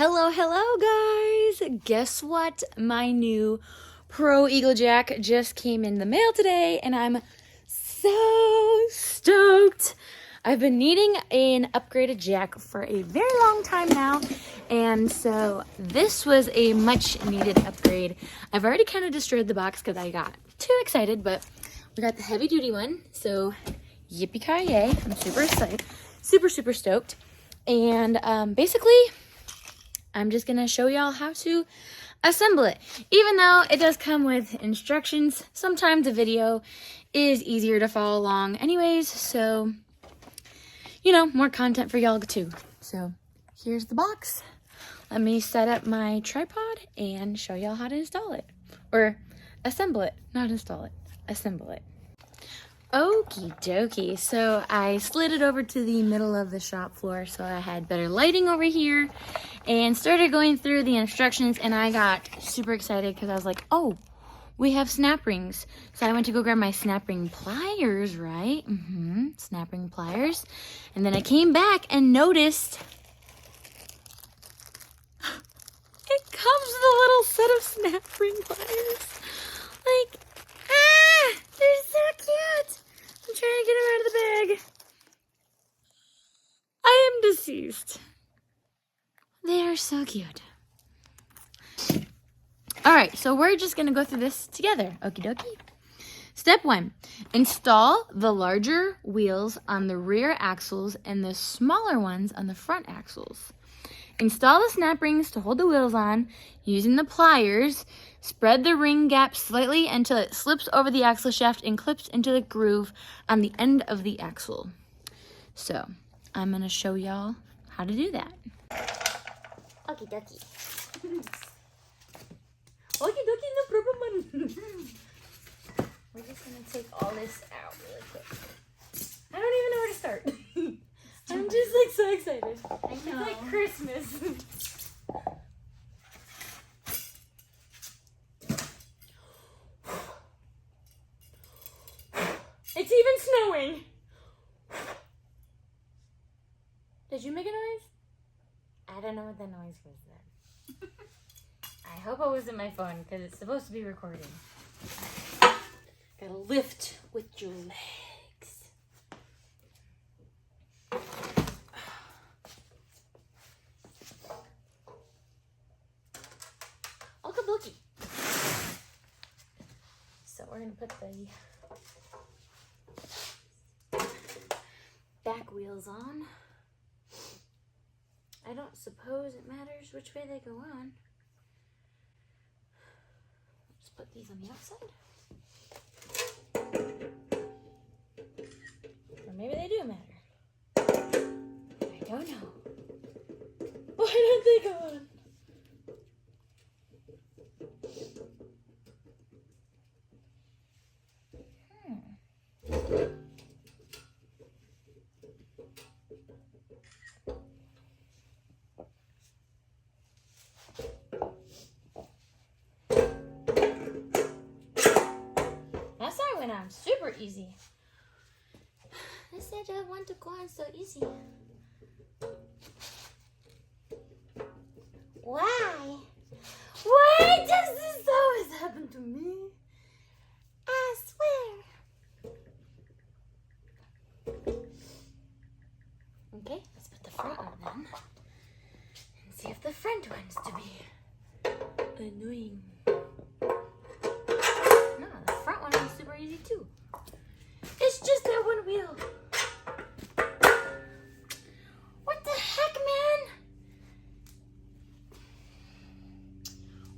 Hello guys! Guess what? My new Pro Eagle Jack just came in the mail today and I'm so stoked! I've been needing an upgraded jack for a very long time now, and so this was a much needed upgrade. I've already kind of destroyed the box because I got too excited, but we got the heavy duty one, so yippee-ki-yay. I'm super excited, super stoked. And basically, I'm just gonna show y'all how to assemble it. Even though it does come with instructions, sometimes the video is easier to follow along anyways, so, you know, more content for y'all too. So, here's the box. Let me set up my tripod and show y'all how to install it. Or assemble it, not install it, assemble it. Okie dokie, so I slid it over to the middle of the shop floor so I had better lighting over here and started going through the instructions, and I got super excited because I was like, oh, we have snap rings. So I went to go grab my snap ring pliers, right? Snap ring pliers. And then I came back and noticed it comes with a little set of snap ring pliers. Like, they're so cute. I'm trying to get them out of the bag. I am deceased. They are so cute. Alright, so we're just going to go through this together. Okie dokie. Step 1. Install the larger wheels on the rear axles and the smaller ones on the front axles. Install the snap rings to hold the wheels on using the pliers. Spread the ring gap slightly until it slips over the axle shaft and clips into the groove on the end of the axle. So, I'm going to show y'all how to do that. Okie dokie. Okie dokie, no problem. We're just going to take all this out really quick. I don't even know where to start. I'm just like so excited. It's like Christmas. It's even snowing. Did you make a noise? I don't know what that noise was then. I hope it wasn't my phone because it's supposed to be recording. Gotta lift with your legs. Okie-dokie. So we're gonna put the back wheels on. I don't suppose it matters which way they go on. Let's put these on the outside. Or maybe they do matter. I don't know. Why don't they go on? That's how it went on super easy. I said I want to go on so easy. Why? Why does this always happen to me? I swear. Okay, let's put the front on then. And see if the front one's to be annoying. No, the front one is super easy too. It's just that one wheel. What the heck, man?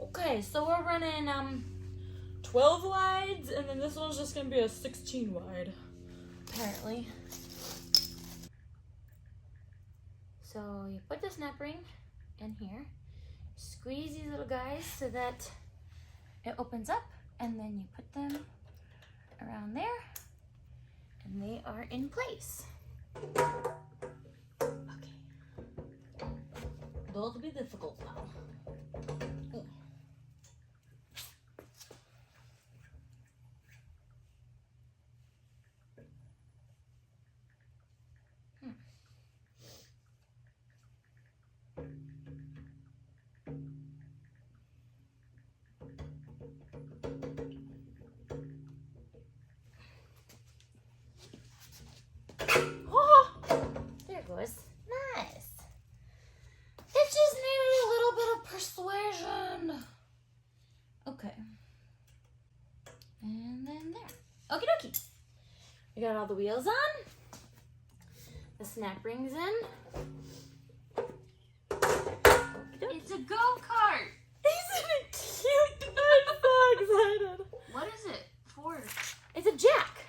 Okay, so we're running 12 wides, and then this one's just gonna be a 16 wide, apparently. So you put the snap ring in here, squeeze these little guys so that it opens up, and then you put them around there, and they are in place. Okay. Those will be difficult now. We got all the wheels on. The snap rings in. It's a go-kart. Isn't it cute? I'm so excited. What is it for? It's a jack.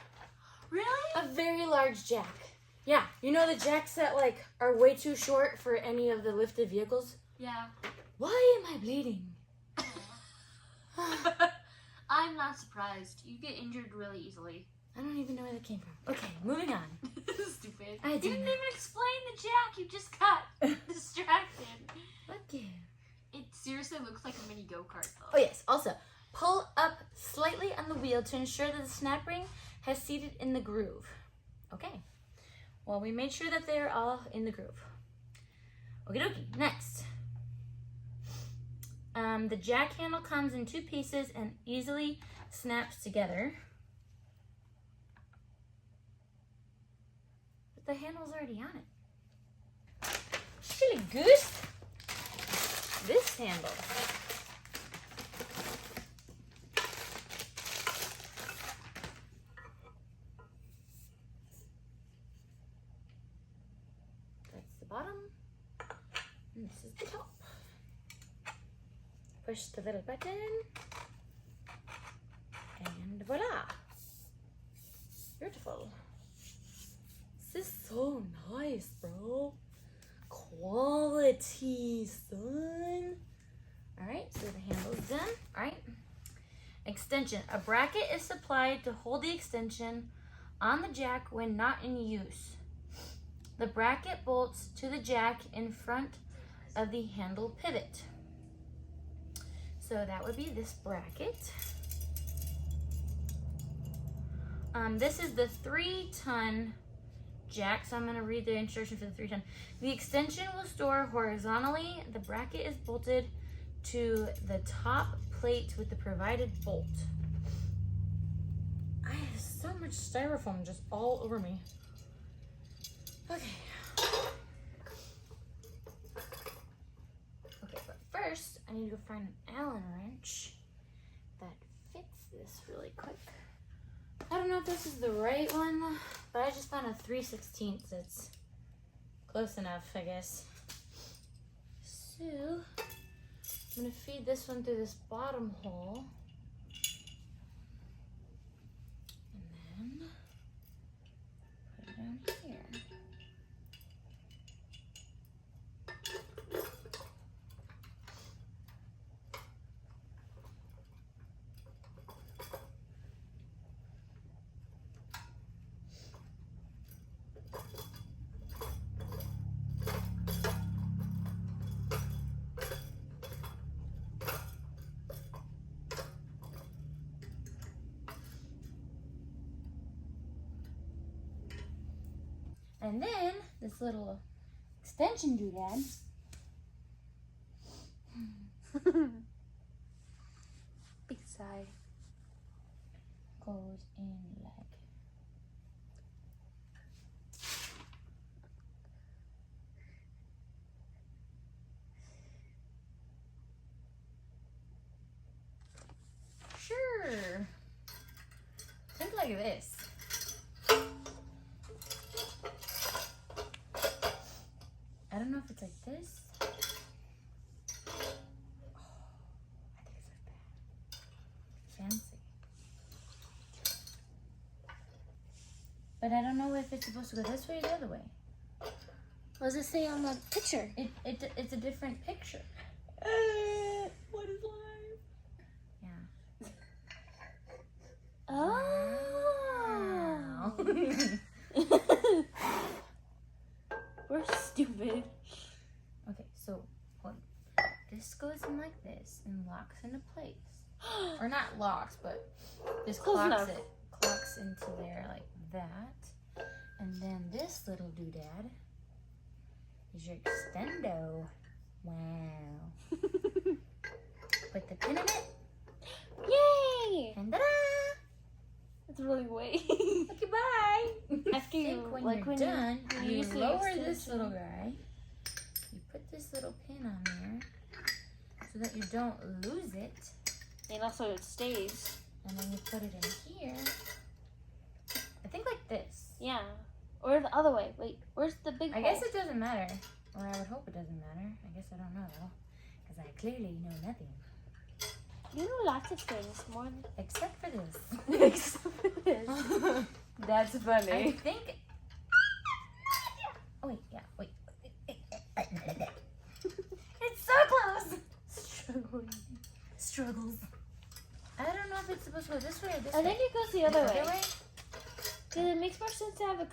Really? A very large jack. Yeah, you know the jacks that like are way too short for any of the lifted vehicles? Yeah. Why am I bleeding? I'm not surprised. You get injured really easily. I don't even know where that came from. Okay, moving on. Stupid. I You didn't didn't even explain the jack. You just got distracted. Okay. It seriously looks like a mini go-kart though. Oh yes, also, pull up slightly on the wheel to ensure that the snap ring has seated in the groove. Okay. Well, we made sure that they're all in the groove. Okie dokie, next. The jack handle comes in 2 pieces and easily snaps together. But the handle's already on it. Silly goose. This handle. That's the bottom. And this is the top. Push the little button. And voila. Beautiful. This is so nice, bro. Quality, son. Alright, so the handle's done. Alright. Extension. A bracket is supplied to hold the extension on the jack when not in use. The bracket bolts to the jack in front of the handle pivot. So that would be this bracket. This is the 3-ton jack, so I'm going to read the instruction for the 3-ton. The extension will store horizontally. The bracket is bolted to the top plate with the provided bolt. I have so much styrofoam just all over me. Okay. Okay, but first I need to go find an Allen wrench that fits this really quick. I don't know if this is the right one, but I just found a 3/16 that's close enough, I guess. So I'm gonna feed this one through this bottom hole. And then put it down here. And then this little extension doodad Big sigh. goes in like sure. Think like this. I don't know if it's like this. Oh, I think it's like that. Fancy. But I don't know if it's supposed to go this way or the other way. What does it say on the picture? It's a different picture. What is life? Yeah. Oh. Wow. We're stupid. Okay, so what? This goes in like this and locks into place. Or not locks, but this Close clocks enough. it. Clocks into there like that. And then this little doodad is your extendo. Wow. Put the pin in it. Yay! And ta-da! It's really way. Okay, bye. After you, When like you're when done, you you use the lower this extension. little guy. You put this little pin on there so that you don't lose it. And also it stays. And then you put it in here. I think like like this. Yeah. Or the other way. Wait, where's the big I hole? guess it doesn't matter. Or I would hope it doesn't matter. I guess I don't know though. Because I clearly know nothing. You know lots of things, more than... Except for this. Except for this. That's funny. I think... Oh, wait, yeah, wait. It's so close! Struggles. I don't know if it's supposed to go this way or this way. I think it goes the other way. way? Because it makes more sense to have a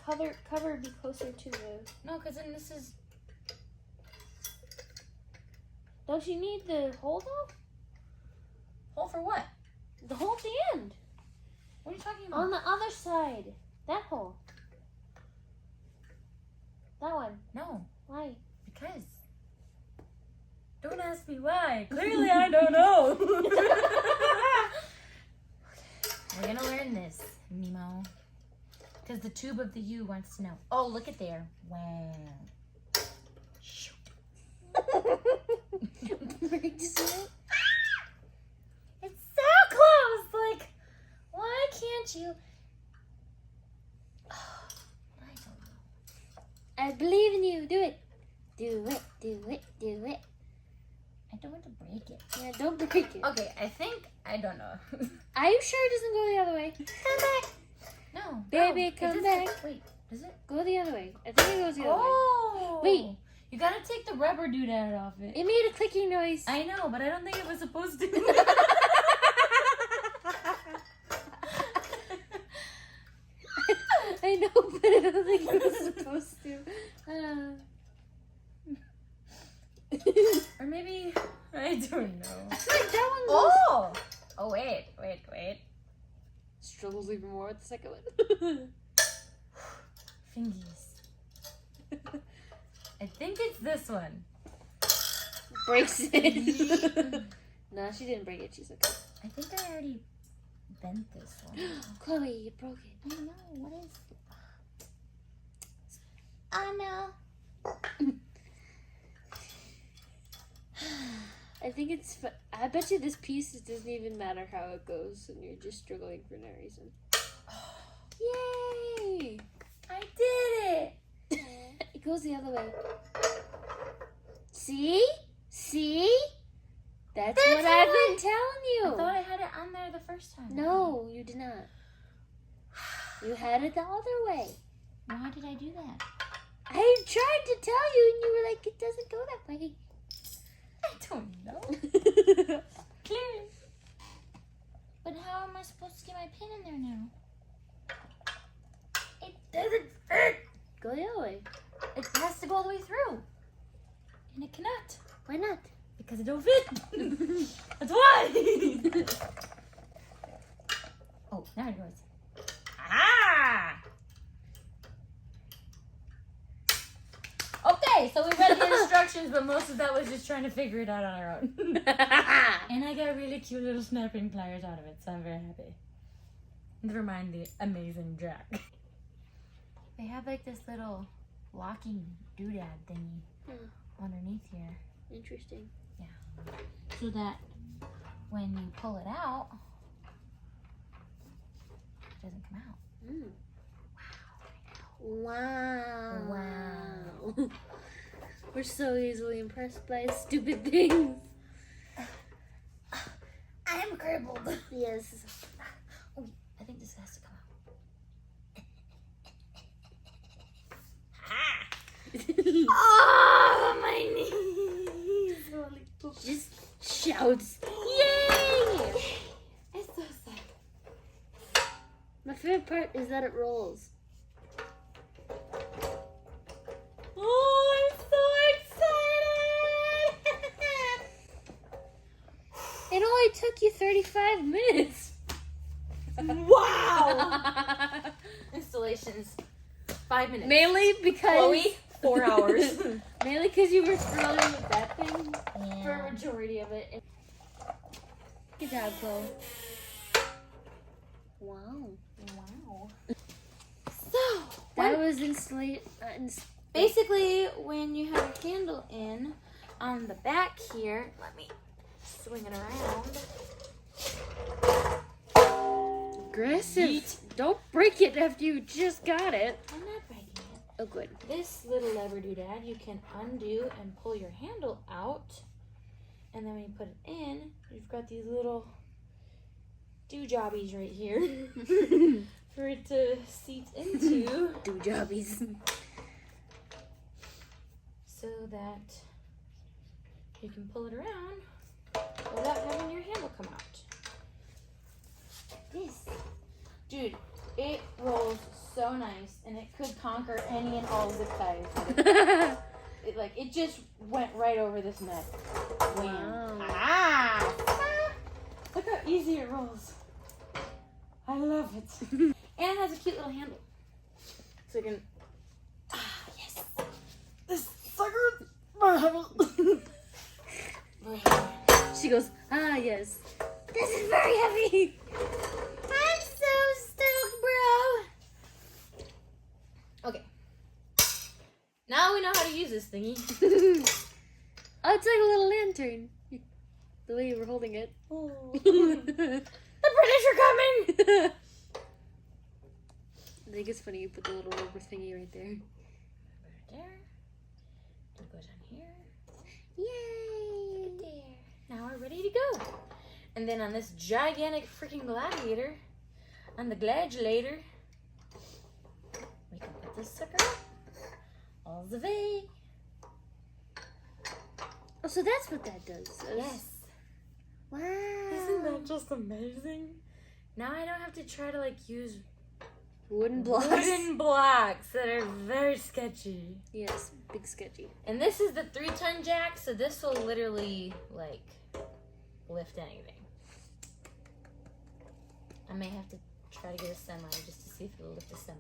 cover be closer to the... No, because then this is... Don't you need the hole though? Hole for what? The hole at the end. What are you talking about? On the other side. That hole. That one. No. Why? Because. Don't ask me why. Clearly I don't know. We're gonna learn this, Nemo. Because the tube of the U wants to know. Oh, look at there. Wow. Shoot. It's so close. Like, why can't you? Oh, I don't know. I believe in you. Do it. Do it. Do it. Do it. I don't want to break it. Yeah, don't break it. Okay, I think I don't know. Are you sure it doesn't go the other way? Come back. No. Baby, it come doesn't. back. Wait, does it? Go the other way. I think it goes the other way. Oh. Wait. You gotta take the rubber doodad off it. It made a clicking noise. I know, but I don't think it was supposed to. I know, but I don't think it was supposed to. Or maybe I don't know. I feel like that one goes... Oh! Oh wait. Struggles even more with the second one. Fingies. I think it's this one. Breaks it. No, she didn't break it. She's okay. I think I already bent this one. Chloe, you broke it. I don't know. What is it? Oh no. I think it's... I bet you this piece doesn't even matter how it goes and you're just struggling for no reason. Yay! I did it! It goes the other way. See? See? That's what I've been telling you. I thought I had it on there the first time. No, you did not. You had it the other way. Why did I do that? I tried to tell you and you were like, it doesn't go that way. I don't know. Clearly. But how am I supposed to get my pin in there now? It doesn't fit. Go the other way. It has to go all the way through. And it cannot. Why not? Because it don't fit. That's why. Oh, now it goes. Ah! Okay, so we read the instructions, but most of that was just trying to figure it out on our own. And I got really cute little snapping pliers out of it, so I'm very happy. Never mind the amazing jack. They have like this little locking doodad thingy underneath here. Interesting. Yeah. So that when you pull it out, it doesn't come out. Mm. Wow. Wow. We're so easily impressed by stupid things. I am crippled. Yes. Oh, I think this has to come out. Oh, my knees. Holy poop. Just shouts. Yay! It's so sad. My favorite part is that it rolls. Oh, I'm so excited! It only took you 35 minutes. Wow! Installations, 5 minutes. Mainly because... Chloe, 4 hours. Mainly because you were struggling with that thing for Yeah. a majority of it. Good job, Chloe. Wow. Wow. So, that was installation. Basically, when you have a candle in on the back here, let me swing it around. Aggressive. Yeet. Don't break it after you just got it. I'm not breaking it. Oh, good. This little lever doodad, you can undo and pull your handle out. And then when you put it in, you've got these little do-jobbies right here for it to seat into. Do-jobbies. So that you can pull it around without having your handle come out. This. Dude, it rolls so nice, and it could conquer any and all zip ties. It just went right over this net. Wow. Ah! Look how easy it rolls. I love it. And it has a cute little handle. So you can... Ah, yes. This sucker... She goes, ah, yes. This is very heavy. I'm so stoked, bro. Okay. Now we know how to use this thingy. Oh, it's like a little lantern. The way you were holding it. Oh. The British are coming! I think it's funny you put the little rubber thingy right there. Right there. It goes on here. Yay! Right there. Now we're ready to go. And then on this gigantic freaking gladiator, on the gladulator, we can put this sucker up. All the way. Oh, so that's what that does. Yes. Wow. Isn't that just amazing? Now I don't have to try to use Wooden blocks. wooden blocks that are very sketchy. Yes, big sketchy. And this is the 3-ton jack, so this will literally lift anything. I may have to try to get a semi just to see if it'll lift a semi.